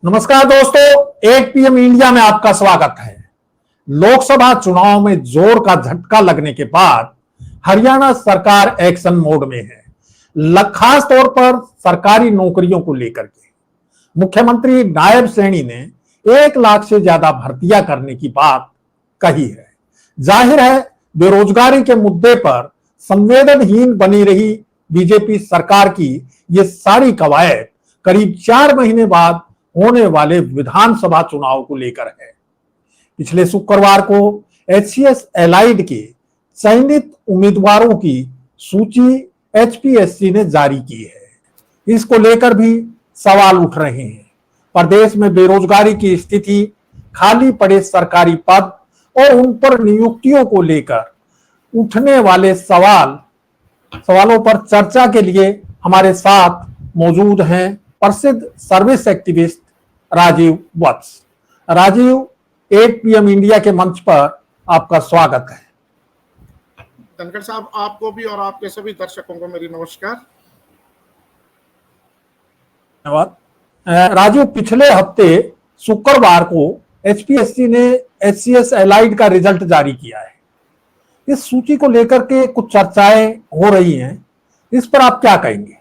नमस्कार दोस्तों, 8 PM India में आपका स्वागत है। लोकसभा चुनाव में जोर का झटका लगने के बाद हरियाणा सरकार एक्शन मोड में है। खास तौर पर सरकारी नौकरियों को लेकर के मुख्यमंत्री नायब श्रेणी ने 1 लाख से ज्यादा भर्तियां करने की बात कही है। जाहिर है, बेरोजगारी के मुद्दे पर संवेदनहीन बनी रही बीजेपी सरकार की ये सारी कवायद करीब 4 महीने बाद होने वाले विधानसभा चुनाव को लेकर है। पिछले शुक्रवार को HCS एलाइड के चयनित उम्मीदवारों की सूची HPSC ने जारी की है। इसको लेकर भी सवाल उठ रहे हैं। प्रदेश में बेरोजगारी की स्थिति, खाली पड़े सरकारी पद और उन पर नियुक्तियों को लेकर उठने वाले सवालों पर चर्चा के लिए हमारे साथ मौजूद हैं प्रसिद्ध सर्विस एक्टिविस्ट राजीव वत्स। राजीव, 8 PM इंडिया के मंच पर आपका स्वागत है। धनखड़ साहब, आपको भी और आपके सभी दर्शकों को मेरी नमस्कार। धन्यवाद। राजीव, पिछले हफ्ते शुक्रवार को HPSC ने HCS एलाइड का रिजल्ट जारी किया है। इस सूची को लेकर के कुछ चर्चाएं हो रही हैं, इस पर आप क्या कहेंगे?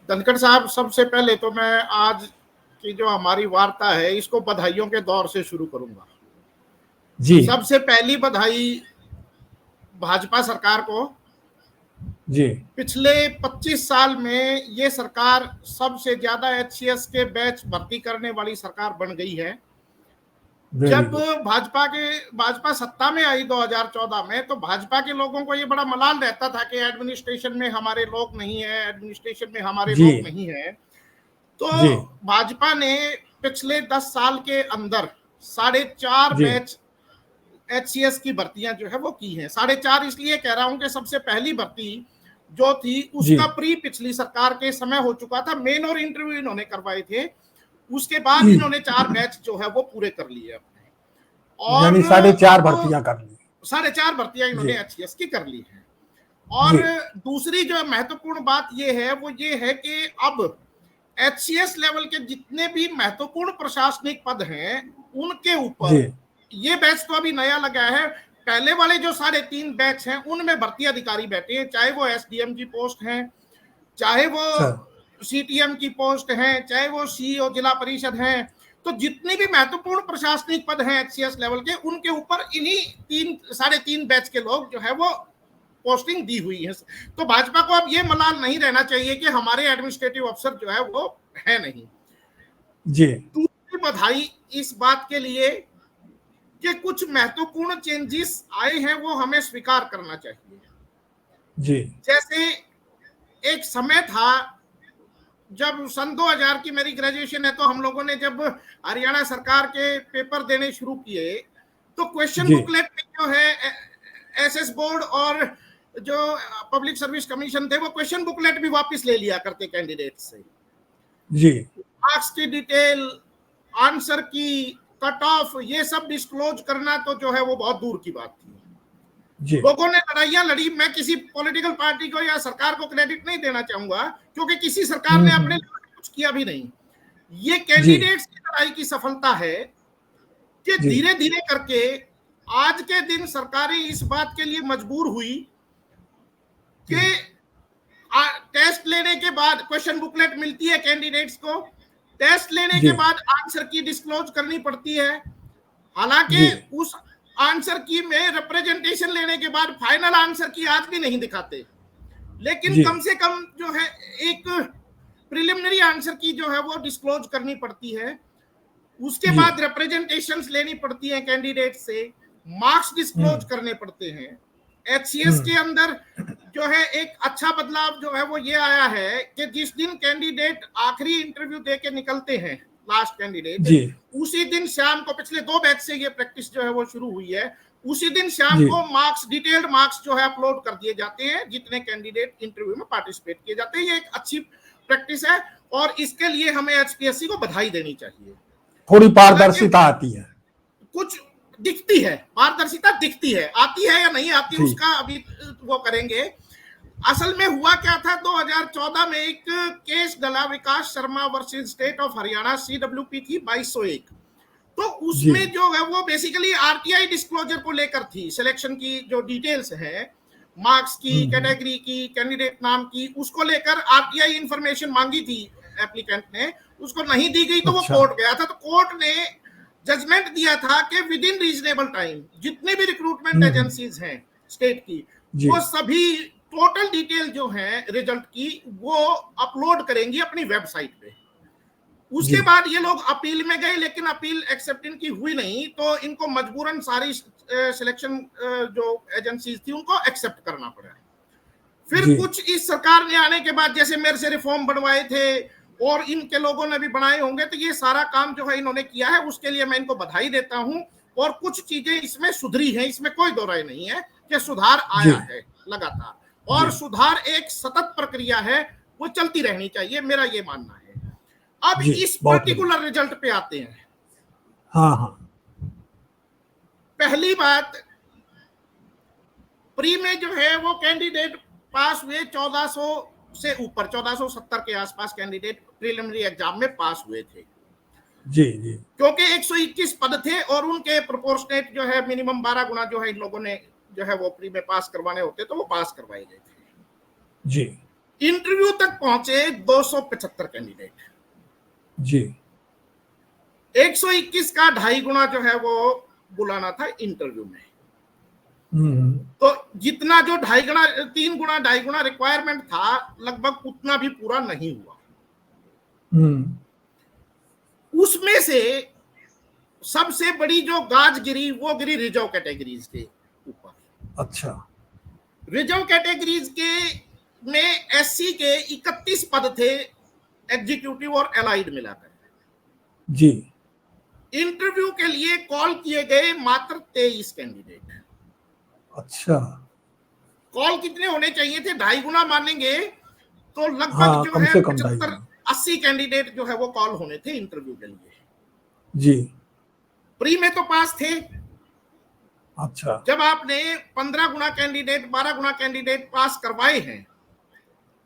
धनखड़ साहब, सबसे पहले तो मैं आज की जो हमारी वार्ता है इसको बधाइयों के दौर से शुरू करूंगा। जी। सबसे पहली बधाई भाजपा सरकार को। जी। पिछले 25 साल में ये सरकार सबसे ज्यादा HCS के बैच भर्ती करने वाली सरकार बन गई है। जब भाजपा सत्ता में आई 2014 में, तो भाजपा के लोगों को ये बड़ा मलाल रहता था कि एडमिनिस्ट्रेशन में हमारे लोग नहीं है, एडमिनिस्ट्रेशन में हमारे लोग नहीं है। तो भाजपा ने पिछले 10 साल के अंदर 4.5 बैच HCS की भर्तियां जो है वो की हैं। 4.5 इसलिए कह रहा हूं कि सबसे पहली भर्ती जो थी उसका प्री पिछली सरकार के समय हो चुका था। मेन और इंटरव्यू इन्होंने करवाए थे, उसके बाद इन्होंने 4 बैच जो है वो पूरे कर लिए अपने, और यानी 4.5 भर्तियां कर ली। 4.5 भर्तियां इन्होंने HCS की कर ली है। और दूसरी जो महत्वपूर्ण बात ये है वो ये है कि अब HCS लेवल के जितने भी महत्वपूर्ण प्रशासनिक पद हैं उनके ऊपर ये बैच तो अभी नया लगा है। पहले वाले जो 3.5 बैच हैं उनमें भर्ती अधिकारी बैठे हैं, चाहे वो SDM की पोस्ट हैं, चाहे वो CTM की पोस्ट हैं, चाहे वो CEO जिला परिषद हैं। तो जितनी भी महत्वपूर्ण प्रशासनिक पद हैं HCS लेवल के, उनके ऊपर इन्हीं 3.5 बैच के लोग जो है वो पोस्टिंग दी हुई है। तो भाजपा को अब ये मलाल नहीं रहना चाहिए कि हमारे एडमिनिस्ट्रेटिव अफसर जो है वो है नहीं। जी। दूसरी बधाई इस बात के लिए कि कुछ महत्वपूर्ण चेंजेस आए हैं, वो हमें स्वीकार करना चाहिए। जी। जैसे एक समय था जब सन 2000 की मेरी ग्रेजुएशन है, तो हम लोगों ने जब हरियाणा सरकार के पेपर देने शुरू किए तो क्वेश्चन बुकलेट में जो है SS बोर्ड और जो पब्लिक सर्विस कमीशन थे वो क्वेश्चन बुकलेट भी वापस ले लिया करते कैंडिडेट से। जी। मार्क्स की डिटेल, आंसर की कट ऑफ, ये सब डिस्क्लोज करना तो जो है वो बहुत दूर की बात थी। लोगों ने लड़ाइयां लड़ी। मैं किसी पॉलिटिकल पार्टी को या सरकार को क्रेडिट नहीं देना चाहूंगा, क्योंकि किसी सरकार ने अपने लिए कुछ किया भी नहीं। ये कैंडिडेट्स की लड़ाई की सफलता है कि धीरे धीरे करके आज के दिन सरकारें इस बात के लिए मजबूर हुई कि टेस्ट लेने के बाद क्वेश्चन बुकलेट मिलती है कैंडिडेट्स को, टेस्ट लेने के बाद आंसर की डिस्क्लोज करनी पड़ती है। हालांकि उस आंसर की में रिप्रेजेंटेशन लेने के बाद फाइनल आंसर की आज भी नहीं दिखाते, लेकिन कम से कम जो है एक प्रिलिमिनरी आंसर की जो है वो डिस्क्लोज करनी पड़ती है। उसके बाद रिप्रेजेंटेशंस लेनी पड़ती है कैंडिडेट से, मार्क्स डिस्क्लोज करने पड़ते हैं। HCS के अंदर जो है एक अच्छा बदलाव जो है वो ये आया है कि जिस दिन कैंडिडेट आखिरी इंटरव्यू दे के निकलते हैं, लास्ट कैंडिडेट, उसी दिन शाम को, पिछले 2 बैच से ये प्रैक्टिस जो है वो शुरू हुई है, उसी दिन शाम को मार्क्स, डिटेल्ड मार्क्स जो है अपलोड कर दिए जाते हैं जितने कैंडिडेट इंटरव्यू में पार्टिसिपेट किए जाते हैं। ये एक अच्छी प्रैक्टिस है और इसके लिए हमें HPSC को बधाई देनी चाहिए। थोड़ी पारदर्शिता आती है, कुछ दिखती है, पारदर्शिता दिखती है, आती है या नहीं आती उसका अभी वो करेंगे। असल में हुआ क्या था, 2014 में एक केस डला, Vikas Sharma versus state of Haryana, CWP थी 2201। तो उसमें जो है वो बेसिकली आरटीआई डिस्क्लोजर को लेकर थी। सिलेक्शन की जो डिटेल्स है, मार्क्स की, कैटेगरी की, कैंडिडेट नाम की, उसको लेकर आरटीआई इंफॉर्मेशन मांगी थी एप्लीकेंट ने, उसको नहीं दी गई तो वो कोर्ट गया था। तो कोर्ट ने जजमेंट दिया था कि विद इन रीजनेबल टाइम जितने भी रिक्रूटमेंट एजेंसीज हैं स्टेट की, वो सभी टोटल डिटेल जो है रिजल्ट की वो अपलोड करेंगी अपनी वेबसाइट पे। उसके बाद ये लोग अपील में गए, लेकिन अपील एक्सेप्ट इनकी हुई नहीं, तो इनको मजबूरन सारी सिलेक्शन जो एजेंसीज थी उनको एक्सेप्ट करना पड़ा। फिर कुछ इस सरकार ने आने के बाद, जैसे मेरे से रिफॉर्म बनवाए थे और इनके लोगों ने भी बनाए होंगे, तो ये सारा काम जो है इन्होंने किया है, उसके लिए मैं इनको बधाई देता हूं। और कुछ चीजें इसमें सुधरी हैं, इसमें कोई दो राय नहीं है कि सुधार आया है लगातार, और सुधार एक सतत प्रक्रिया है, वो चलती रहनी चाहिए, मेरा ये मानना है। अब इस पर्टिकुलर रिजल्ट पे आते हैं। हाँ। पहली बात, प्री में जो है वो कैंडिडेट पास हुए 1400 से ऊपर, 1470 के आसपास कैंडिडेट प्रीलिमिनरी एग्जाम में पास हुए थे। जी। क्योंकि 121 पद थे और उनके प्रोपोर्शनेट जो है मिनिमम 12 गुना जो है इन लोगों ने जो है वो प्री में पास करवाने होते, तो वो पास करवाए गए थे। जी। इंटरव्यू तक पहुंचे 275 कैंडिडेट। जी। 121 का 2.5 गुना जो है वो बुलाना था इंटरव्यू में। तो जितना जो 2.5 गुना 3 गुना 2.5 गुना रिक्वायरमेंट था, लगभग उतना भी पूरा नहीं हुआ। उसमें से सबसे बड़ी जो गाज गिरी, वो गिरी रिजर्व कैटेगरीज के ऊपर। अच्छा। रिजर्व कैटेगरीज के में एससी के 31 पद थे, एग्जीक्यूटिव और एलाइड मिलाकर। जी। इंटरव्यू के लिए कॉल किए गए मात्र 23 कैंडिडेट। अच्छा। कॉल कितने होने चाहिए थे? 2.5 गुना मानेंगे तो लगभग जो है 75-80 कैंडिडेट जो है वो कॉल होने थे इंटरव्यू के लिए। जी। प्री में तो पास थे। अच्छा। जब आपने 15 गुना कैंडिडेट, 12 गुना कैंडिडेट पास करवाए हैं,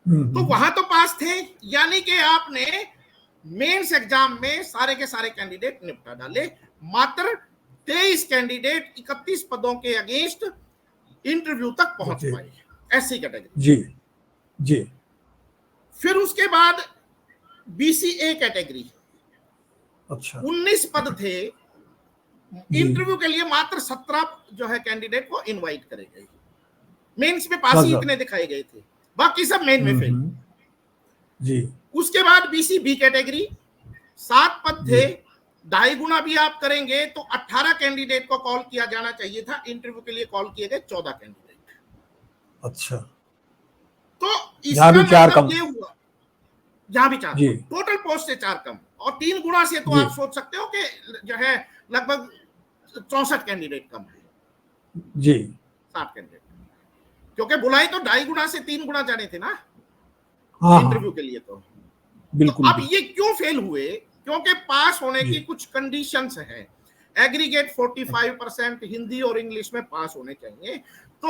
तो वहां तो पास थे, यानी कि आपने मेंस एग्जाम में सारे के सारे कैंडिडेट निपटा डाले। मात्र 23 कैंडिडेट 31 पदों के अगेंस्ट इंटरव्यू तक पहुंच पाए, एससी कैटेगरी। जी। जी। फिर उसके बाद बीसीए कैटेगरी, अच्छा, 19 पद थे। इंटरव्यू के लिए मात्र 17 जो है कैंडिडेट को इनवाइट करे गए। मेंस में पास ही इतने दिखाए गए थे, बाकी सब मेन में फेल। जी। उसके बाद बीसीबी कैटेगरी, 7 पद थे। 2.5 गुना भी आप करेंगे तो 18 कैंडिडेट को कॉल किया जाना चाहिए था। इंटरव्यू के लिए कॉल किए गए 14 कैंडिडेट। अच्छा। तो इसका मतलब ये हुआ, जहां भी 4, टोटल पोस्ट से 4 कम, और 3 गुना से तो आप सोच सकते हो कि जो है लगभग 64 कैंडिडेट कम है। जी। 60 कैंडिडेट, क्योंकि बुलाई तो 2.5 गुना से 3 गुना जाने थे ना इंटरव्यू के लिए। तो बिल्कुल। अब ये क्यों फेल हुए? क्योंकि पास होने की कुछ कंडीशंस हैं। एग्रीगेट 45% हिंदी और इंग्लिश में पास होने चाहिए। तो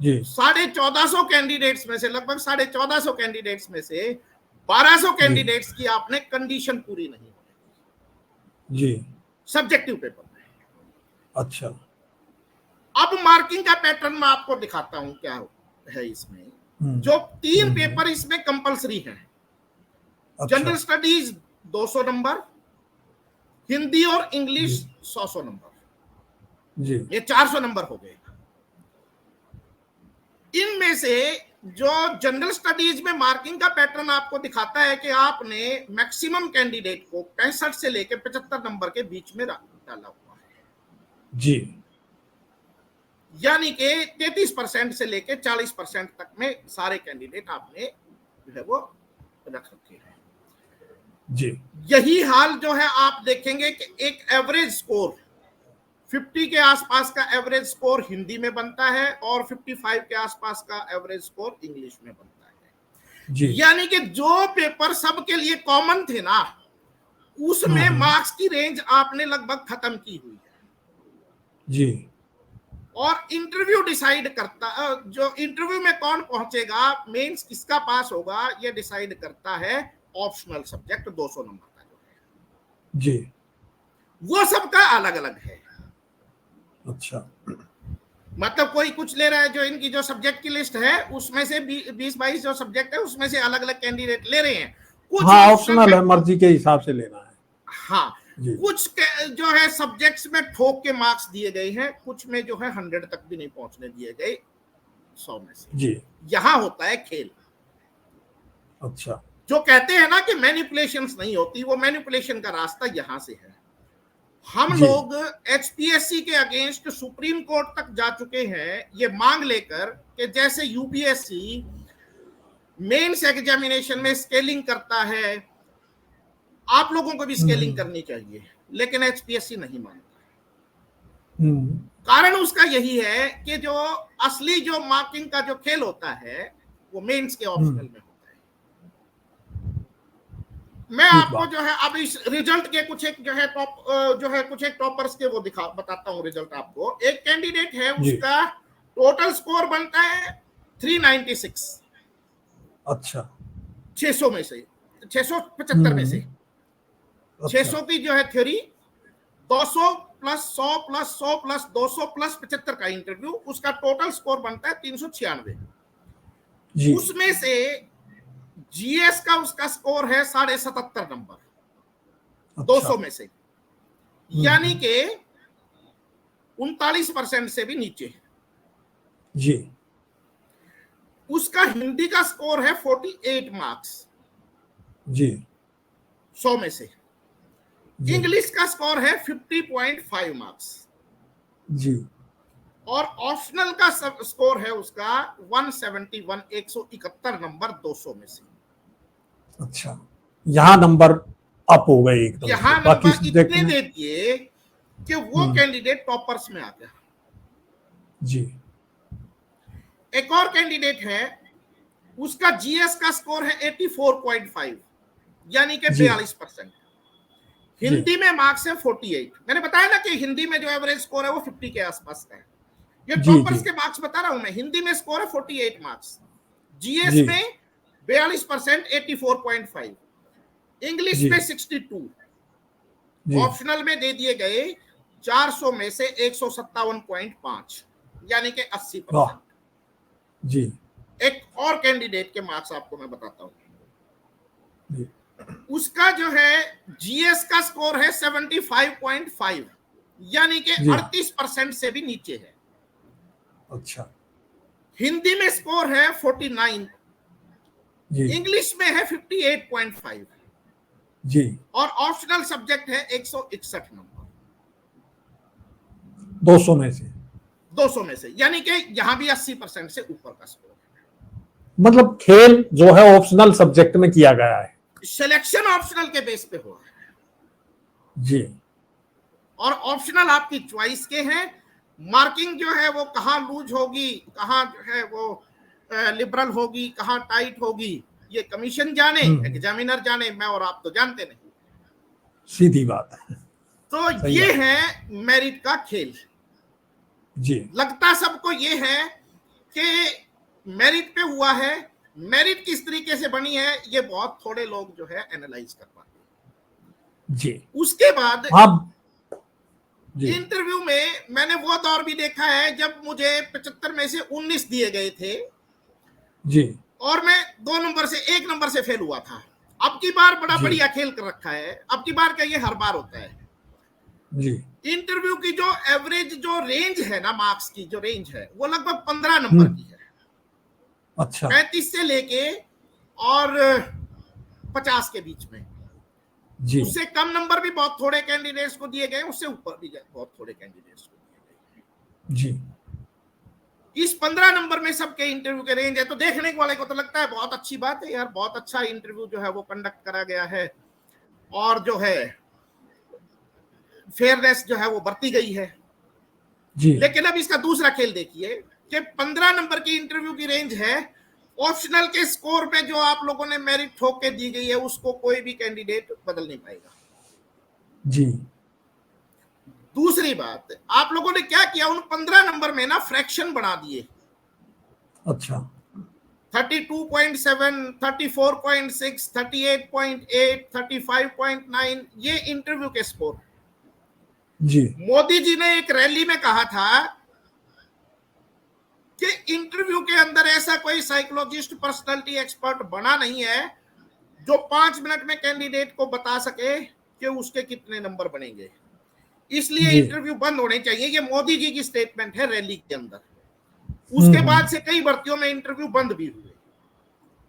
1450 कैंडिडेट्स में से, लगभग 1450 कैंडिडेट्स में से 1200 कैंडिडेट्स की आपने कंडीशन पूरी नहीं होने जी सब्जेक्टिव पेपर में। अच्छा। अब मार्किंग का पैटर्न मैं आपको दिखाता हूं क्या है इसमें। जो 3 पेपर इसमें कंपलसरी है। जनरल स्टडीज 200 नंबर, हिंदी और इंग्लिश 100 नंबर, जी, ये 400 नंबर हो गए। इनमें से जो जनरल स्टडीज में मार्किंग का पैटर्न आपको दिखाता है कि आपने मैक्सिमम कैंडिडेट को 65 से लेकर 75 नंबर के बीच में डाला हुआ है, जी, यानी कि 33% से लेकर 40% तक में सारे कैंडिडेट आपने जो है वो रख रखे हैं, जी। यही हाल जो है आप देखेंगे कि एक एवरेज स्कोर 50 के आसपास का एवरेज स्कोर हिंदी में बनता है और 55 के आसपास का एवरेज स्कोर इंग्लिश में बनता है, जी। यानी कि जो पेपर सबके लिए कॉमन थे ना, उसमें मार्क्स की रेंज आपने लगभग खत्म की हुई है, जी। और इंटरव्यू डिसाइड करता, जो इंटरव्यू में कौन पहुंचेगा, मेंस किसका पास होगा, ये डिसाइड करता है ऑप्शनल सब्जेक्ट 200 नंबर का जो है जी, वो सबका अलग अलग है। अच्छा, मतलब कोई कुछ ले रहा है, जो इनकी जो सब्जेक्ट की लिस्ट है उसमें से 20-22 जो सब्जेक्ट है उसमें से अलग अलग कैंडिडेट ले रहे हैं। कुछ हाँ ऑप्शनल है, मर्जी के हिसाब से लेना है। हाँ, कुछ जो है सब्जेक्ट्स में ठोक के मार्क्स दिए गए हैं, कुछ में जो है 100 तक भी नहीं पहुंचने दिए गए 100 में से जी। यहां होता है खेल। अच्छा, जो कहते हैं ना कि मैनिपुलेशंस नहीं होती, वो मैनिपुलेशन का रास्ता यहां से है। हम लोग एचपीएससी के अगेंस्ट सुप्रीम कोर्ट तक जा चुके हैं ये मांग लेकर कि जैसे यूपीएससी मेंस एग्जामिनेशन में स्केलिंग करता है, आप लोगों को भी स्केलिंग करनी चाहिए, लेकिन एचपीएससी नहीं मानता। कारण उसका यही है कि जो असली जो मार्किंग का जो खेल होता है वो मेंस के ऑप्शनल में होता है। मैं आपको जो है अब इस रिजल्ट के कुछ एक जो है कुछ एक टॉपर्स के वो बताता हूं रिजल्ट आपको। एक कैंडिडेट है, उसका टोटल स्कोर बनता है 396। अच्छा, 600 में से 675 में से 600 की जो है theory, 200 plus 100 plus 100 plus 200 plus 75 का इंटरव्यू, उसका टोटल स्कोर बनता है 396। उसमें से जीएस का उसका स्कोर है 77.5 नंबर। अच्छा। 200 में से, यानी कि 39% से भी नीचे जी। उसका हिंदी का स्कोर है 48 मार्क्स जी 100 में से। इंग्लिश का स्कोर है 50.5 मार्क्स जी। और ऑप्शनल का स्कोर है उसका 171, 171 नंबर 200 में से। अच्छा, यहाँ नंबर अप हो गए एकदम। यहाँ नंबर इतने दे दिए कि वो कैंडिडेट टॉपर्स में आ गया जी। एक और कैंडिडेट है, उसका जीएस का स्कोर है 84.5, यानी कि 42%। हिंदी में मार्क्स है 48। मैंने बताया ना कि हिंदी में जो एवरेज स्कोर है वो 50 के आसपास का है। ये टॉपर्स के मार्क्स बता रहा हूं मैं। हिंदी में स्कोर है 48 मार्क्स, जीएस में 42%, 84.5, इंग्लिश में 62, ऑप्शनल में दे दिए गए 400 में से 157.5, यानी कि 80% जी। एक और कैंडिडेट के मार्क्स आपको मैं बताता हूं। उसका जो है जीएस का स्कोर है 75.5, यानी कि 38% से भी नीचे है। अच्छा, हिंदी में स्कोर है 49, इंग्लिश में है 58.5 जी, और ऑप्शनल सब्जेक्ट है 161 नंबर 200 में से। 200 में से, यानी कि यहां भी 80% से ऊपर का स्कोर है। मतलब खेल जो है ऑप्शनल सब्जेक्ट में किया गया है, सिलेक्शन ऑप्शनल के बेस पे हुआ है जी। और ऑप्शनल आपकी चॉइस के हैं। मार्किंग जो है वो कहां लूज होगी, कहां जो है वो लिबरल होगी, कहां टाइट होगी, ये कमीशन जाने, एग्जामिनर जाने, मैं और आप तो जानते नहीं। सीधी बात है। तो ये है मेरिट का खेल जी। लगता सबको ये है कि मेरिट पे हुआ है। मेरिट किस तरीके से बनी है ये बहुत थोड़े लोग जो है एनालाइज कर पाते हैं जी। उसके बाद जी। इंटरव्यू में मैंने वो दौर भी देखा है जब मुझे 75 में से 19 दिए गए थे जी, और मैं 2 नंबर से 1 नंबर से फेल हुआ था। अब की बार बड़ा बढ़िया खेल कर रखा है। अब की बार का ये हर बार होता है जी। इंटरव्यू की जो एवरेज जो रेंज है ना, मार्क्स की जो रेंज है वो लगभग 15 नंबर की है। अच्छा, 35 से लेके और 50 के बीच में जी। उससे कम नंबर भी बहुत थोड़े कैंडिडेट्स को दिए गए, उससे ऊपर भी बहुत थोड़े कैंडिडेट्स को दिए गए जी। इस 15 नंबर में सबके इंटरव्यू के रेंज है, तो देखने वाले को तो लगता है बहुत अच्छी बात है यार, बहुत अच्छा इंटरव्यू जो है वो कंडक्ट करा गया है और जो है फेयरनेस जो है वो बरती गई है जी। लेकिन अब इसका दूसरा खेल देखिए कि 15 नंबर की इंटरव्यू की रेंज है, ऑप्शनल के स्कोर में जो आप लोगों ने मेरिट ठोक के दी गई है उसको कोई भी कैंडिडेट बदल नहीं पाएगा जी। दूसरी बात, आप लोगों ने क्या किया, उन 15 नंबर में ना फ्रैक्शन बना दिए। अच्छा, 32.7, 34.6, 38.8, 35.9, ये इंटरव्यू के स्कोर। जी मोदी जी ने एक रैली में कहा था कि इंटरव्यू के अंदर ऐसा कोई साइकोलॉजिस्ट, पर्सनालिटी एक्सपर्ट बना नहीं है जो 5 मिनट में कैंडिडेट को बता सके कि उसके कितने नंबर बनेंगे, इसलिए जी इंटरव्यू बंद होने चाहिए। ये मोदी जी की स्टेटमेंट है रैली के अंदर। उसके बाद से कई भर्तियों में इंटरव्यू बंद भी हुए।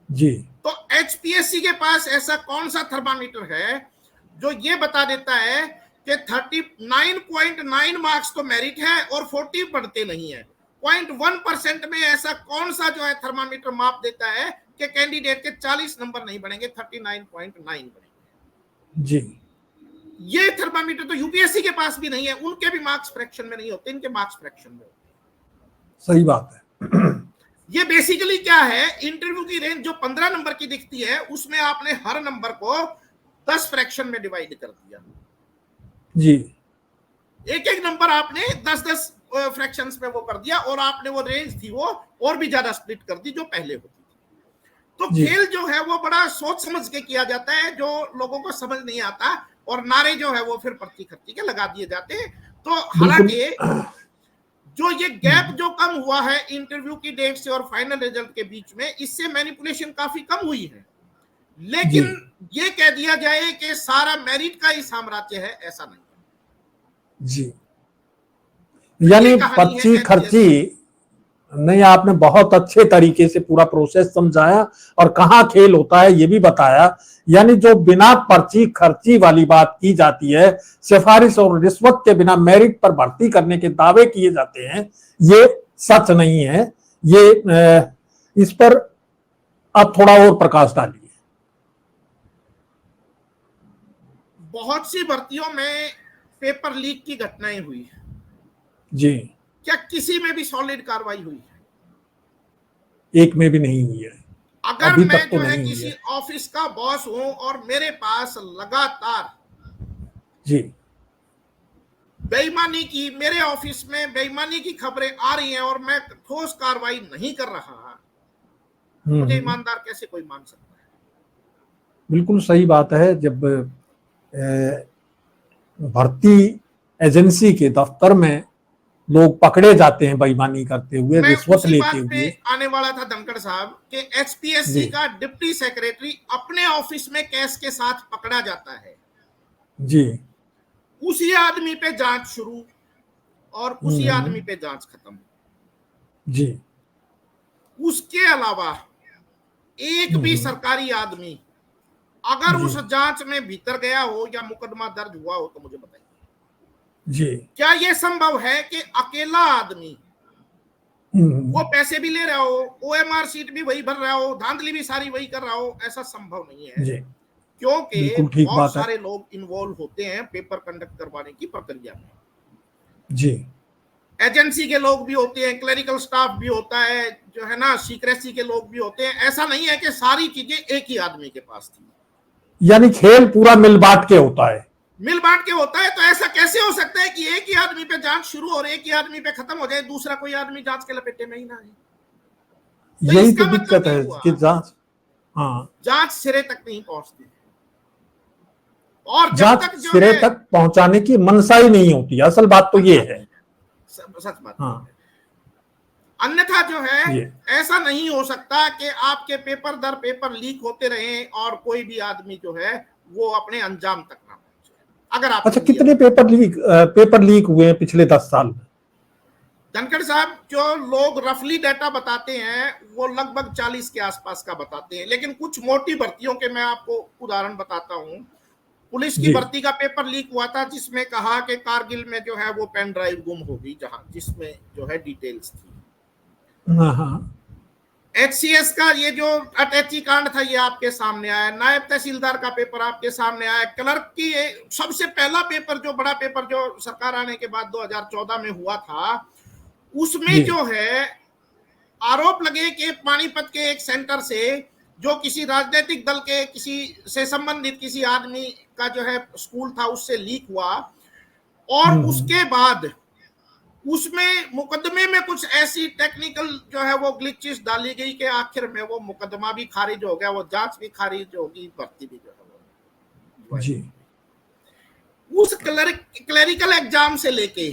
जी तो एचपीएससी के पास ऐसा कौन सा थर्मामीटर है जो ये बता देता है कि 39.9 मार्क्स तो मेरिट है और 40 बढ़ते नहीं है। 0.1% में ऐसा कौन सा जो है थर्मामीटर माप देता है कि कैंडिडेट के 40 नंबर नहीं बढ़ेंगे, 39.9 बढ़ेंगे। जी ये थर्मामीटर तो यूपीएससी के पास भी नहीं है, उनके भी मार्क्स फ्रैक्शन में नहीं होते, इनके मार्क्स फ्रैक्शन में होते। सही बात है। ये बेसिकली क्या है, इंटरव्यू की रेंज जो 15 नंबर की दिखती है उसमें आपने हर नंबर को 10 फ्रैक्शन में डिवाइड कर दिया। जी, एक एक नंबर आपने 10-10 फ्रैक्शंस में वो कर दिया और आपने वो रेंज थी वो और भी ज्यादा स्प्लिट कर दी जो पहले होती थी। तो खेल जो है वो बड़ा सोच समझ के किया जाता है, जो लोगों को समझ नहीं आता, और नारे जो है वो फिर पर्ची खर्ची के लगा दिए जाते हैं। तो हालांकि जो ये गैप जो कम हुआ है इंटरव्यू की डेट से और फाइनल रिजल्ट के बीच में, इससे मैनिपुलेशन काफी कम हुई है, लेकिन ये कह दिया जाए कि सारा मेरिट का ही साम्राज्य है, ऐसा नहीं। जी, यानी पर्ची खर्ची नहीं, आपने बहुत अच्छे तरीके से पूरा प्रोसेस समझाया और कहां खेल होता है ये भी बताया। यानी जो बिना पर्ची खर्ची वाली बात की जाती है, सिफारिश और रिश्वत के बिना मेरिट पर भर्ती करने के दावे किए जाते हैं, ये सच नहीं है। ये इस पर आप थोड़ा और प्रकाश डालिए। बहुत सी भर्तियों में पेपर लीक की घटनाएं हुई है जी, क्या किसी में भी सॉलिड कार्रवाई हुई है? एक में भी नहीं हुई है। अगर अभी मैं तक तो जो है नहीं किसी ऑफिस का बॉस हूं और मेरे पास लगातार जी बेईमानी की, मेरे ऑफिस में बेईमानी की खबरें आ रही हैं और मैं ठोस कार्रवाई नहीं कर रहा, मुझे ईमानदार कैसे कोई मान सकता है? बिल्कुल सही बात है। जब भर्ती एजेंसी के दफ्तर में लोग पकड़े जाते हैं बेईमानी करते हुए, रिश्वत लेते हुए। आने वाला था धनखड़ साहब कि एचपीएससी का डिप्टी सेक्रेटरी अपने ऑफिस में केस के साथ पकड़ा जाता है जी, उसी आदमी पे जांच शुरू और उसी आदमी पे जांच खत्म जी। उसके अलावा एक भी सरकारी आदमी अगर उस जांच में भीतर गया हो या मुकदमा दर्ज हुआ हो तो मुझे बताइए जी, क्या यह संभव है कि अकेला आदमी वो पैसे भी ले रहा हो, ओएमआर सीट भी वही भर रहा हो, धांधली भी सारी वही कर रहा हो? ऐसा संभव नहीं है जी, क्योंकि बहुत सारे लोग इन्वॉल्व होते हैं पेपर कंडक्ट करवाने की प्रक्रिया में जी। एजेंसी के लोग भी होते हैं, क्लरिकल स्टाफ भी होता है, जो है ना, सीक्रेसी के लोग भी होते हैं। ऐसा नहीं है कि सारी चीजें एक ही आदमी के पास थी। यानी खेल पूरा मिल बांट के होता है, मिल बांट के होता है। तो ऐसा कैसे हो सकता है कि एक ही आदमी पे जांच शुरू और एक ही आदमी पे खत्म हो जाए, दूसरा कोई आदमी जांच के लपेटे में ही ना आए? यही तो दिक्कत है कि जांच सिरे तक नहीं पहुंचती और जांच सिरे तक पहुंचाने की मनसा ही नहीं होती। असल बात तो ये है, सच बात। अन्यथा जो है ऐसा नहीं हो सकता कि आपके पेपर दर पेपर लीक होते रहे और कोई भी आदमी जो है वो अपने अंजाम तक ना पहुंचे। अगर आप कितने पेपर लीक हुए हैं पिछले 10 साल में? धनखड़ साहब, जो लोग रफली डाटा बताते हैं वो लगभग 40 के आसपास का बताते हैं, लेकिन कुछ मोटी भर्तियों के मैं आपको उदाहरण बताता हूं। पुलिस की भर्ती का पेपर लीक हुआ था जिसमें कहा कि कारगिल में जो है वो पेन ड्राइव गुम हो गई, जिसमें जो है डिटेल्स थी। एचसीएस का ये जो अटैची कांड था ये आपके सामने आया, नायब तहसीलदार का पेपर आपके सामने आया, क्लर्क की सबसे पहला पेपर, जो बड़ा पेपर जो सरकार आने के बाद 2014 में हुआ था, उसमें जो है आरोप लगे कि पानीपत के एक सेंटर से जो किसी राजनीतिक दल के किसी से संबंधित किसी आदमी का जो है स्कूल था उससे लीक हुआ। और उसके बाद उसमें मुकदमे में कुछ ऐसी टेक्निकल जो है वो ग्लिचेस डाली गई कि आखिर में वो मुकदमा भी खारिज हो गया, वो जांच भी खारिज होगी, भर्ती भी जो है वो जी। उस क्लरिकल एग्जाम से लेके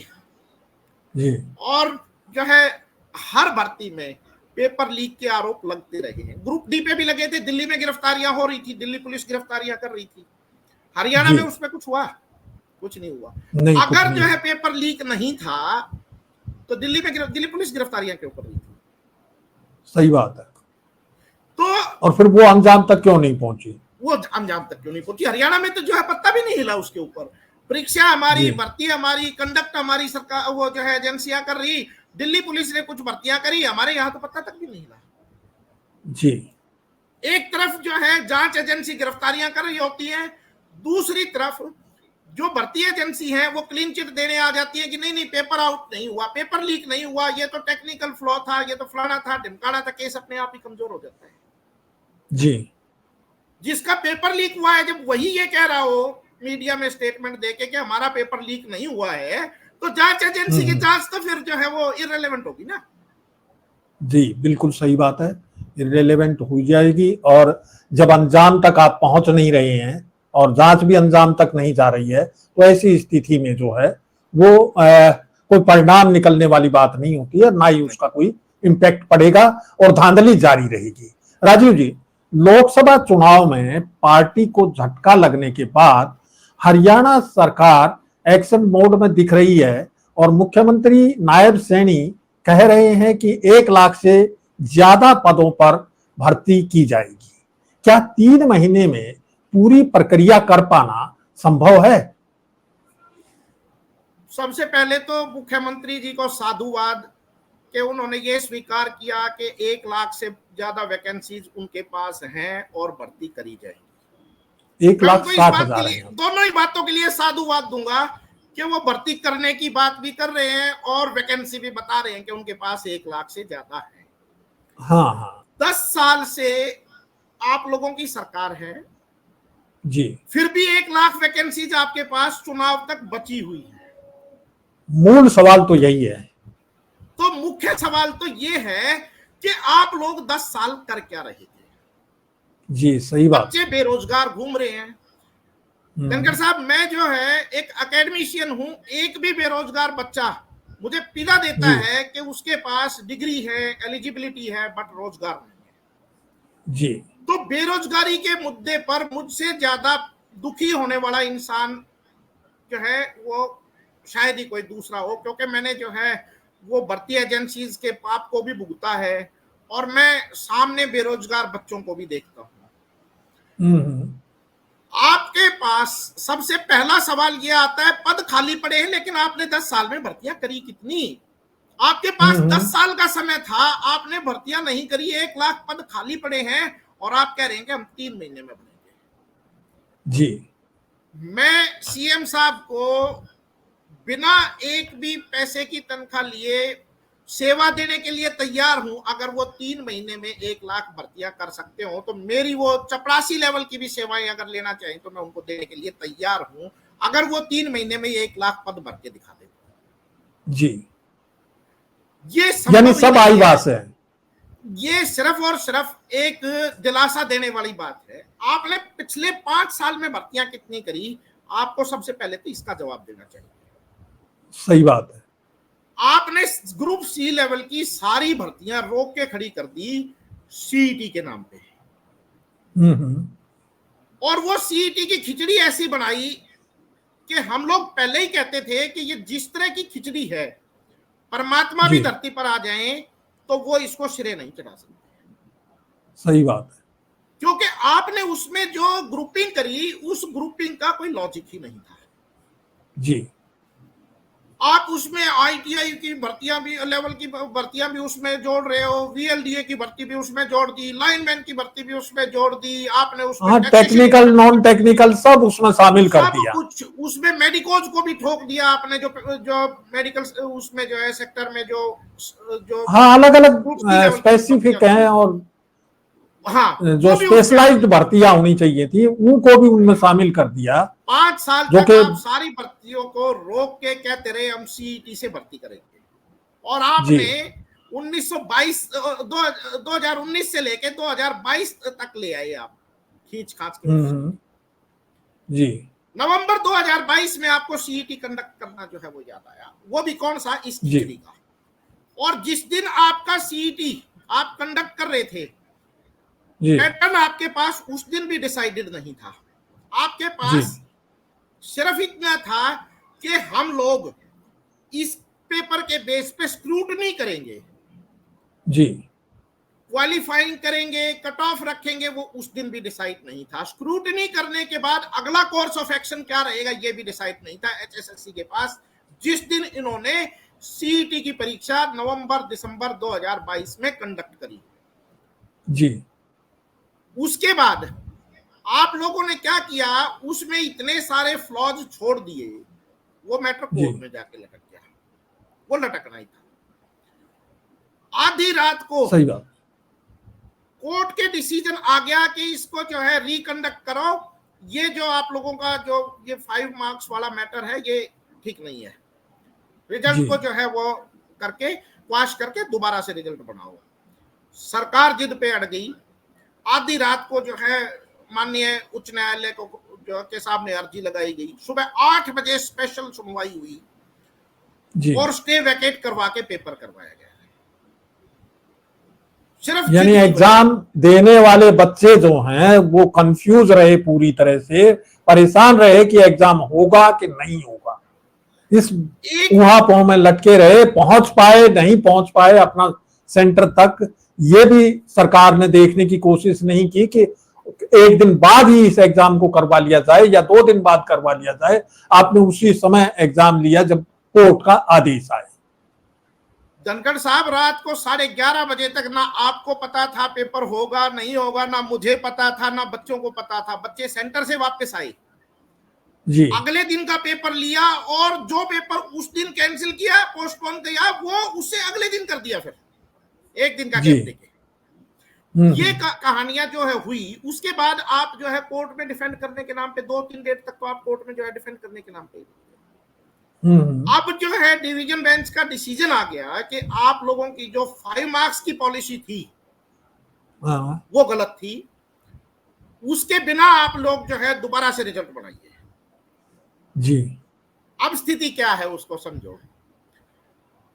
जी। और जो है हर भर्ती में पेपर लीक के आरोप लगते रहे हैं। ग्रुप डी पे भी लगे थे, दिल्ली में गिरफ्तारियां हो रही थी, दिल्ली पुलिस गिरफ्तारियां कर रही थी। हरियाणा में उसमें कुछ हुआ? कुछ नहीं हुआ। अगर जो है पेपर लीक नहीं था तो दिल्ली पुलिस गिरफ्तारियां क्यों कर रही थी? सही बात है। तो और फिर वो अंजाम तक क्यों नहीं पहुंची? हरियाणा में तो जो है पत्ता भी नहीं हिला उसके ऊपर। परीक्षा हमारी, भर्ती हमारी, कंडक्ट हमारी सरकार वो जो है एजेंसियां कर रही, दिल्ली पुलिस ने कुछ भर्तियां करी, हमारे यहाँ तो पत्ता तक भी नहीं हिला। जी। एक तरफ जो है जांच एजेंसी गिरफ्तारियां कर रही होती है, दूसरी तरफ जो भर्ती एजेंसी है वो क्लीन चिट देने आ जाती है कि नहीं पेपर आउट नहीं हुआ, पेपर लीक नहीं हुआ, ये तो टेक्निकल फ्लॉ था, ये तो फलाना था ढिमकाना था। केस अपने आप ही कमजोर हो जाता है। जी। जिसका पेपर लीक हुआ है, जब वही ये कह रहा हो मीडिया में स्टेटमेंट देके कि हमारा पेपर लीक नहीं हुआ है, तो जांच एजेंसी की जांच तो फिर जो है वो इररिलेवेंट होगी ना। जी, बिल्कुल सही बात है, इररिलेवेंट हो जाएगी। और जब अंजाम तक आप पहुंच नहीं रहे हैं और जांच भी अंजाम तक नहीं जा रही है, तो ऐसी स्थिति में जो है वो कोई परिणाम निकलने वाली बात नहीं होती है, ना ही उसका कोई इम्पैक्ट पड़ेगा और धांधली जारी रहेगी। राजीव जी, लोकसभा चुनाव में पार्टी को झटका लगने के बाद हरियाणा सरकार एक्शन मोड में दिख रही है और मुख्यमंत्री नायब सैनी कह रहे हैं कि 1 लाख से ज्यादा पदों पर भर्ती की जाएगी। क्या 3 महीने में पूरी प्रक्रिया कर पाना संभव है? सबसे पहले तो मुख्यमंत्री जी को साधुवाद कि उन्होंने ये स्वीकार किया कि 1 लाख से ज्यादा वैकेंसीज उनके पास हैं और भर्ती करी जाएगी। 1,60,000 दोनों ही बातों के लिए साधुवाद दूंगा कि वो भर्ती करने की बात भी कर रहे हैं और वैकेंसी भी बता रहे हैं कि उनके पास 1 लाख से ज्यादा है। हाँ। 10 साल से आप लोगों की सरकार है जी, फिर भी 1 लाख वैकेंसीज आपके पास चुनाव तक बची हुई है। मूल सवाल तो यही है। तो मुख्य सवाल तो ये है कि आप लोग 10 साल कर क्या रहे थे? जी, सही बात। बच्चे बेरोजगार घूम रहे हैं। धनखड़ साहब, मैं जो है एक एकेडमिशियन हूं, एक भी बेरोजगार बच्चा मुझे पीड़ा देता है कि उसके पास डिग्री है, एलिजिबिलिटी है, बट रोजगार नहीं है। जी। तो बेरोजगारी के मुद्दे पर मुझसे ज्यादा दुखी होने वाला इंसान जो है वो शायद ही कोई दूसरा हो, क्योंकि मैंने जो है वो भर्ती एजेंसीज के पाप को भी भुगता है और मैं सामने बेरोजगार बच्चों को भी देखता हूं। आपके पास सबसे पहला सवाल ये आता है, पद खाली पड़े हैं, लेकिन आपने 10 साल में भर्तियां करी कितनी? आपके पास 10 साल का समय था, आपने भर्तियां नहीं करी, 1 लाख पद खाली पड़े हैं और आप कह रहे हैं कि हम 3 महीने में भरेंगे। जी, मैं सीएम साहब को बिना एक भी पैसे की तनख्वाह लिए सेवा देने के लिए तैयार हूं। अगर वो 3 महीने में 1 लाख भर्तियां कर सकते हो तो मेरी वो चपरासी लेवल की भी सेवाएं अगर लेना चाहें तो मैं उनको देने के लिए तैयार हूं, अगर वो 3 महीने में 1 लाख पद भर के दिखा दे। जी, ये यानी सब आई बात है। ये सिर्फ और सिर्फ एक दिलासा देने वाली बात है। आपने पिछले 5 साल में भर्तियां कितनी करी, आपको सबसे पहले तो इसका जवाब देना चाहिए। सही बात है। आपने ग्रुप सी लेवल की सारी भर्तियां रोक के खड़ी कर दी सीईटी के नाम पे। और वो सीईटी की खिचड़ी ऐसी बनाई कि हम लोग पहले ही कहते थे कि ये जिस तरह की खिचड़ी है, परमात्मा भी धरती पर आ जाए तो वो इसको सिरे नहीं चढ़ा सकते। सही बात है। क्योंकि आपने उसमें जो ग्रुपिंग करी, उस ग्रुपिंग का कोई लॉजिक ही नहीं था। जी, आप उसमें आईटीआई की भर्तियां भी, लेवल की भर्तियां भी उसमें जोड़ रहे हो, वीएलडीए की भर्ती भी उसमें जोड़ दी, लाइनमैन की भर्ती भी उसमें जोड़ दी आपने। उसमें टेक्निकल नॉन टेक्निकल सब उसमें शामिल कर दिया। कुछ उसमें मेडिकोज को भी ठोक दिया आपने, जो मेडिकल उसमें जो है सेक्टर में जो हाँ, अलग अलग स्पेसिफिक हैं और जो स्पेशलाइज्ड भर्तियां होनी चाहिए थी उनको भी उनमें शामिल कर दिया। 5 साल जो तक कि आप सारी भर्तियों को रोक के कहते रहे हम सीईटी से भर्ती करेंगे, और आपने 2019 से लेके 2022 तक ले आए आप खींच खाच के। जी नवंबर 2022 में आपको सीईटी कंडक्ट करना जो है वो याद आया, वो भी कौन सा, इस खिचड़ी का। और जिस दिन आपका सीईटी आप कंडक्ट कर रहे थे, पैटर्न आपके पास उस दिन भी डिसाइडेड नहीं था। आपके पास सिर्फ इतना था कि हम लोग इस पेपर के बेस पे स्क्रूटनी करेंगे, जी, क्वालिफाइंग करेंगे, कट ऑफ रखेंगे, वो उस दिन भी डिसाइड नहीं था। स्क्रूटनी करने के बाद अगला कोर्स ऑफ एक्शन क्या रहेगा ये भी डिसाइड नहीं था एचएसएससी के पास, जिस दिन इन्होंने सीईटी की परीक्षा नवंबर दिसंबर 2022 में कंडक्ट करी। जी, उसके बाद आप लोगों ने क्या किया, उसमें इतने सारे फ्लॉज छोड़ दिए, वो मैटर कोर्ट में जाके लटक गया। वो लटकना ही था। आधी रात को सही बात, कोर्ट के डिसीजन आ गया कि इसको जो है रिकंडक्ट करो। ये जो आप लोगों का जो ये 5 मार्क्स वाला मैटर है ये ठीक नहीं है, रिजल्ट को जो है वो करके क्वाश करके दोबारा से रिजल्ट बनाओ। सरकार जिद पे अड़ गई। आधी रात को जो है माननीय उच्च न्यायालय को जो के सामने अर्जी लगाई गई। सुबह 8 बजे स्पेशल सुनवाई हुई और स्टे वैकेट करवा के पेपर करवाया गया। सिर्फ यानी एग्जाम देने वाले बच्चे जो हैं वो कंफ्यूज रहे, पूरी तरह से परेशान रहे कि एग्जाम होगा कि नहीं होगा। इस ऊहापोह में लटके रहे, पहुंच पाए नहीं पहुंच पाए अपना सेंटर तक, ये भी सरकार ने देखने की कोशिश नहीं की कि एक दिन बाद ही इस एग्जाम को करवा लिया जाए या 2 दिन बाद करवा लिया जाए। आपने उसी समय एग्जाम लिया जब कोर्ट का आदेश आया। धनखड़ साहब, रात को 11:30 बजे तक ना आपको पता था पेपर होगा नहीं होगा, ना मुझे पता था, ना बच्चों को पता था। बच्चे सेंटर से वापस आए जी, अगले दिन का पेपर लिया, और जो पेपर उस दिन कैंसिल किया, पोस्टपोन किया, वो उससे अगले दिन कर दिया, फिर एक दिन का गैप देके। ये कहानियां जो है हुई। उसके बाद आप जो है कोर्ट में डिफेंड करने के नाम पे 2-3 डेट तक तो आप कोर्ट में जो है डिफेंड करने के नाम पे। अब जो है डिवीजन बेंच का डिसीजन आ गया कि आप लोगों की जो 5 मार्क्स की पॉलिसी थी वो गलत थी, उसके बिना आप लोग जो है दोबारा से रिजल्ट बनाइए। जी, अब स्थिति क्या है उसको समझो।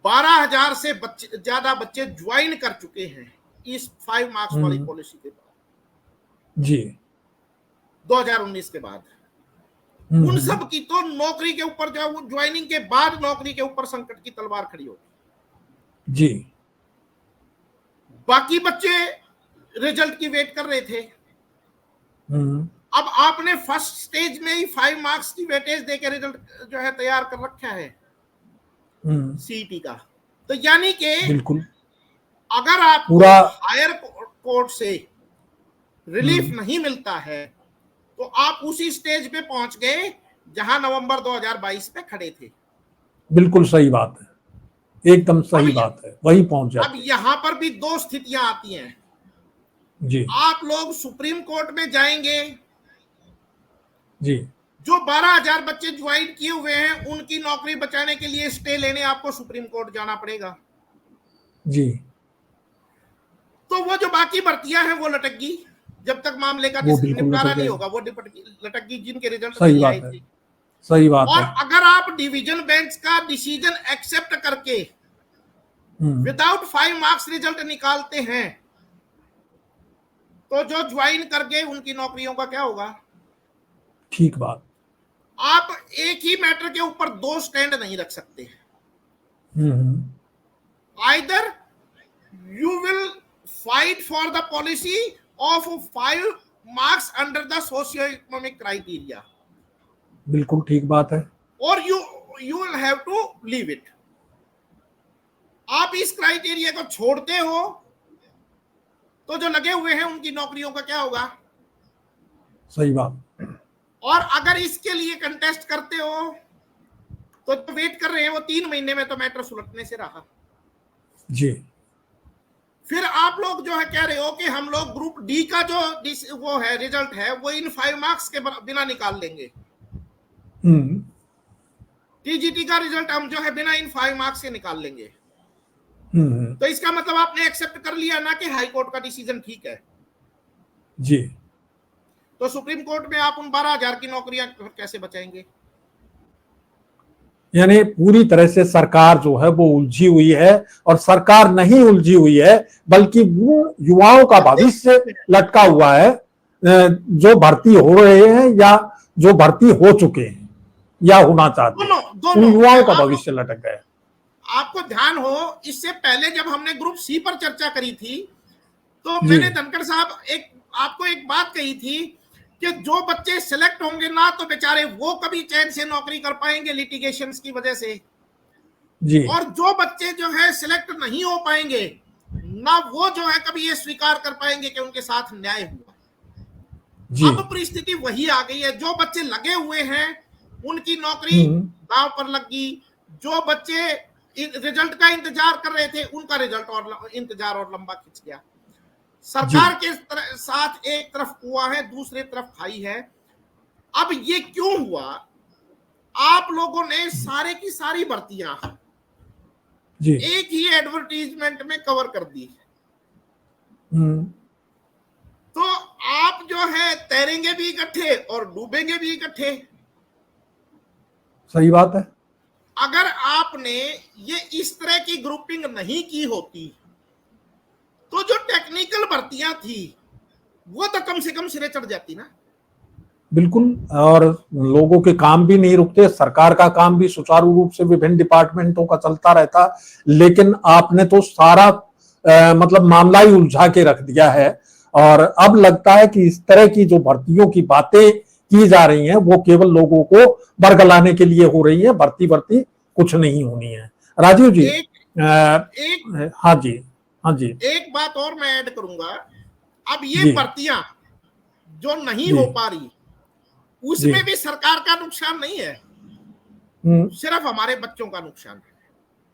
12,000 से ज्यादा बच्चे ज्वाइन कर चुके हैं इस 5 मार्क्स वाली पॉलिसी के बाद जी, 2019 के बाद। उन सब की तो नौकरी के ऊपर जो है ज्वाइनिंग के बाद नौकरी के ऊपर संकट की तलवार खड़ी होगी जी। बाकी बच्चे रिजल्ट की वेट कर रहे थे। अब आपने फर्स्ट स्टेज में ही 5 मार्क्स की वेटेज देकर रिजल्ट जो है तैयार कर रखा है सीईटी का। तो यानी कि बिल्कुल अगर आप हायर कोर्ट से रिलीफ नहीं मिलता है तो आप उसी स्टेज पे पहुंच गए जहां नवंबर 2022 में खड़े थे। बिल्कुल सही बात है, एकदम सही बात है, वही पहुंच जाते। अब यहां पर भी 2 स्थितियां आती हैं जी। आप लोग सुप्रीम कोर्ट में जाएंगे जी, जो 12,000 बच्चे ज्वाइन किए हुए हैं उनकी नौकरी बचाने के लिए स्टे लेने आपको सुप्रीम कोर्ट जाना पड़ेगा जी। तो वो जो बाकी भर्तियां हैं वो लटक जब तक मामले का निपटारा नहीं होगा, वो लटक जिनके रिजल्ट नहीं आए थे। सही बात और है। अगर आप डिवीजन बेंच का डिसीजन एक्सेप्ट करके विदाउट 5 मार्क्स रिजल्ट निकालते हैं तो जो ज्वाइन कर गए उनकी नौकरियों का क्या होगा? ठीक बात। आप एक ही मैटर के ऊपर 2 स्टैंड नहीं रख सकते। Either you will fight for the policy of 5 marks under the socio economic criteria, बिल्कुल ठीक बात है, और you will have to leave it. आप इस क्राइटेरिया को छोड़ते हो तो जो लगे हुए हैं उनकी नौकरियों का क्या होगा? सही बात। और अगर इसके लिए कंटेस्ट करते हो तो जो वेट कर रहे हैं वो 3 महीने में तो मैटर सुलटने से रहा जी। फिर आप लोग जो है कह रहे हो कि हम लोग ग्रुप डी का जो वो है रिजल्ट है वो इन 5 मार्क्स के बिना निकाल लेंगे। टीजीटी का रिजल्ट हम जो है बिना इन 5 मार्क्स के निकाल लेंगे। तो इसका मतलब आपने एक्सेप्ट कर लिया ना कि हाई कोर्ट का डिसीजन ठीक है जी। तो सुप्रीम कोर्ट में आप उन 12,000 की नौकरियां कैसे बचाएंगे? यानी पूरी तरह से सरकार जो है वो उलझी हुई है, और सरकार नहीं उलझी हुई है बल्कि वो युवाओं का भविष्य लटका हुआ है, जो भर्ती हो रहे हैं या जो भर्ती हो चुके हैं या होना चाहते हैं, उन युवाओं का भविष्य लटक गया। आपको ध्यान हो, इससे पहले जब हमने ग्रुप सी पर चर्चा करी थी तो मैंने धनखड़ साहब आपको एक बात कही थी कि जो बच्चे सिलेक्ट होंगे ना तो बेचारे वो कभी चैन से नौकरी कर पाएंगे लिटिगेशंस की वजह से जी, और जो बच्चे जो है सिलेक्ट नहीं हो पाएंगे ना वो जो है कभी ये स्वीकार कर पाएंगे कि उनके साथ न्याय हुआ जी। अब परिस्थिति वही आ गई है, जो बच्चे लगे हुए हैं उनकी नौकरी दांव पर लग गई, जो बच्चे रिजल्ट का इंतजार कर रहे थे उनका रिजल्ट और इंतजार और लंबा खिंच गया। सरकार के साथ एक तरफ कुआं है, दूसरी तरफ खाई है। अब ये क्यों हुआ? आप लोगों ने सारे की सारी भर्तियां एक ही एडवर्टीजमेंट में कवर कर दी, तो आप जो है तैरेंगे भी इकट्ठे और डूबेंगे भी इकट्ठे। सही बात है। अगर आपने ये इस तरह की ग्रुपिंग नहीं की होती तो जो टेक्निकल भर्तियां थी वो तो कम से कम सिरे चढ़ जाती ना। बिल्कुल, और लोगों के काम भी नहीं रुकते, सरकार का काम भी सुचारू रूप से विभिन्न डिपार्टमेंटों का चलता रहता, लेकिन आपने तो सारा मतलब मामला ही उलझा के रख दिया है। और अब लगता है कि इस तरह की जो भर्तियों की बातें की जा रही हैं वो केवल लोगों को बरगलाने के लिए हो रही है, भर्ती कुछ नहीं होनी है। राजीव जी, हाँ जी, हाँ जी, एक बात और मैं ऐड करूंगा। अब ये भर्तियां जो नहीं हो पा रही उसमें भी सरकार का नुकसान नहीं है, सिर्फ हमारे बच्चों का नुकसान है।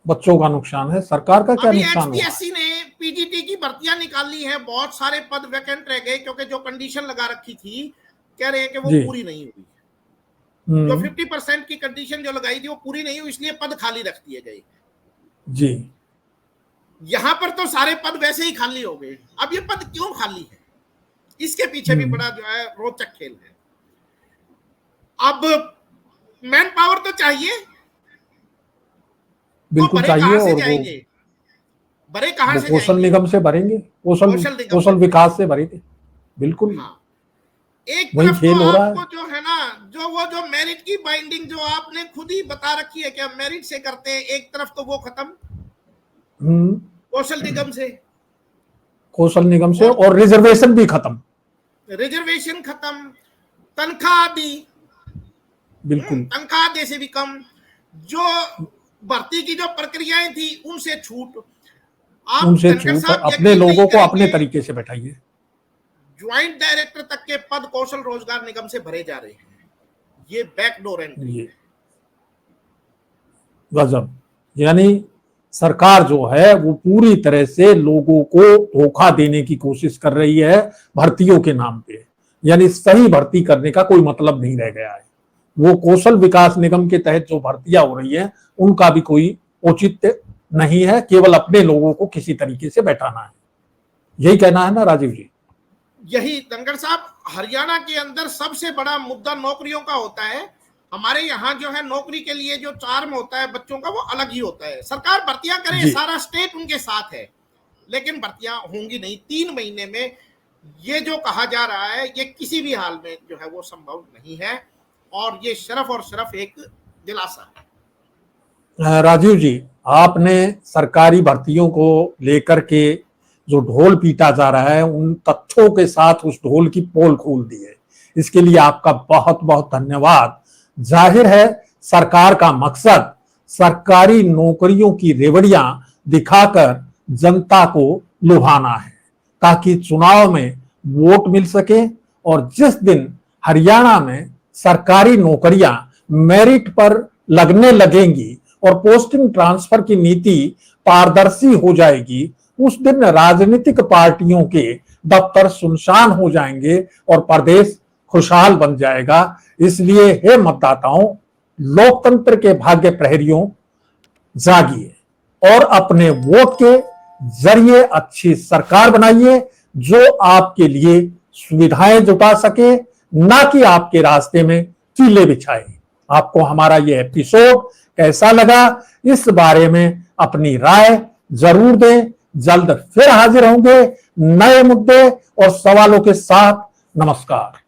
बच्चों का नुकसान है, सरकार का क्या नुकसान हुआ? HPSC ने पीजीटी की भर्तियां निकाली हैं, बहुत सारे पद वैकेंट रह गए क्योंकि जो कंडीशन लगा रखी थी कह रहे हैं कि वो पूरी नहीं हुई। जो 50% की कंडीशन जो लगाई थी वो पूरी नहीं हुई, इसलिए पद खाली रख दिए गए जी। यहां पर तो सारे पद वैसे ही खाली हो गए। अब ये पद क्यों खाली है, इसके पीछे भी बड़ा जो है रोचक खेल है। अब मैन पावर तो चाहिए, बिल्कुल तो चाहिए, और जाएंगे भरे कहां से? कौशल निगम से भरेंगे, कौशल विकास से भरेंगे। बिल्कुल, हाँ। एक वही खेल हो रहा है। जो है ना, जो मेरिट की बाइंडिंग जो आपने खुद ही बता रखी है कि हम मेरिट से करते हैं, एक तरफ तो वो खत्म कौशल निगम से और रिजर्वेशन भी खत्म, तनख्वाह भी बिल्कुल, तनख्वाह आधे से भी कम, जो भर्ती की जो प्रक्रियाएं थी उनसे छूट, अपने लोगों को अपने तरीके से बैठाइए। ज्वाइंट डायरेक्टर तक के पद कौशल रोजगार निगम से भरे जा रहे हैं, ये बैकडोर एंट्री है। गजब, यानी सरकार जो है वो पूरी तरह से लोगों को धोखा देने की कोशिश कर रही है भर्तियों के नाम पे, यानी सही भर्ती करने का कोई मतलब नहीं रह गया है। वो कौशल विकास निगम के तहत जो भर्तियां हो रही हैं उनका भी कोई औचित्य नहीं है, केवल अपने लोगों को किसी तरीके से बैठाना है। यही कहना है ना राजीव जी? यही धनखड़ साहब, हरियाणा के अंदर सबसे बड़ा मुद्दा नौकरियों का होता है। हमारे यहाँ जो है नौकरी के लिए जो चार्म होता है बच्चों का वो अलग ही होता है। सरकार भर्तियां करे, सारा स्टेट उनके साथ है, लेकिन भर्तियां होंगी नहीं 3 महीने में। ये जो कहा जा रहा है ये किसी भी हाल में जो है वो संभव नहीं है, और ये सिर्फ और सिर्फ एक दिलासा है। राजीव जी, आपने सरकारी भर्तियों को लेकर के जो ढोल पीटा जा रहा है उन तथ्यों के साथ उस ढोल की पोल खोल दी है, इसके लिए आपका बहुत बहुत धन्यवाद। जाहिर है सरकार का मकसद सरकारी नौकरियों की रेवड़ियां दिखाकर जनता को लुभाना है, ताकि चुनाव में वोट मिल सके। और जिस दिन हरियाणा में सरकारी नौकरियां मेरिट पर लगने लगेंगी और पोस्टिंग ट्रांसफर की नीति पारदर्शी हो जाएगी, उस दिन राजनीतिक पार्टियों के दफ्तर सुनसान हो जाएंगे और प्रदेश खुशहाल बन जाएगा। इसलिए हे मतदाताओं, लोकतंत्र के भाग्य प्रहरियों, जागिए और अपने वोट के जरिए अच्छी सरकार बनाइए जो आपके लिए सुविधाएं जुटा सके, ना कि आपके रास्ते में कीले बिछाए। आपको हमारा यह एपिसोड कैसा लगा, इस बारे में अपनी राय जरूर दें। जल्द फिर हाजिर होंगे नए मुद्दे और सवालों के साथ। नमस्कार।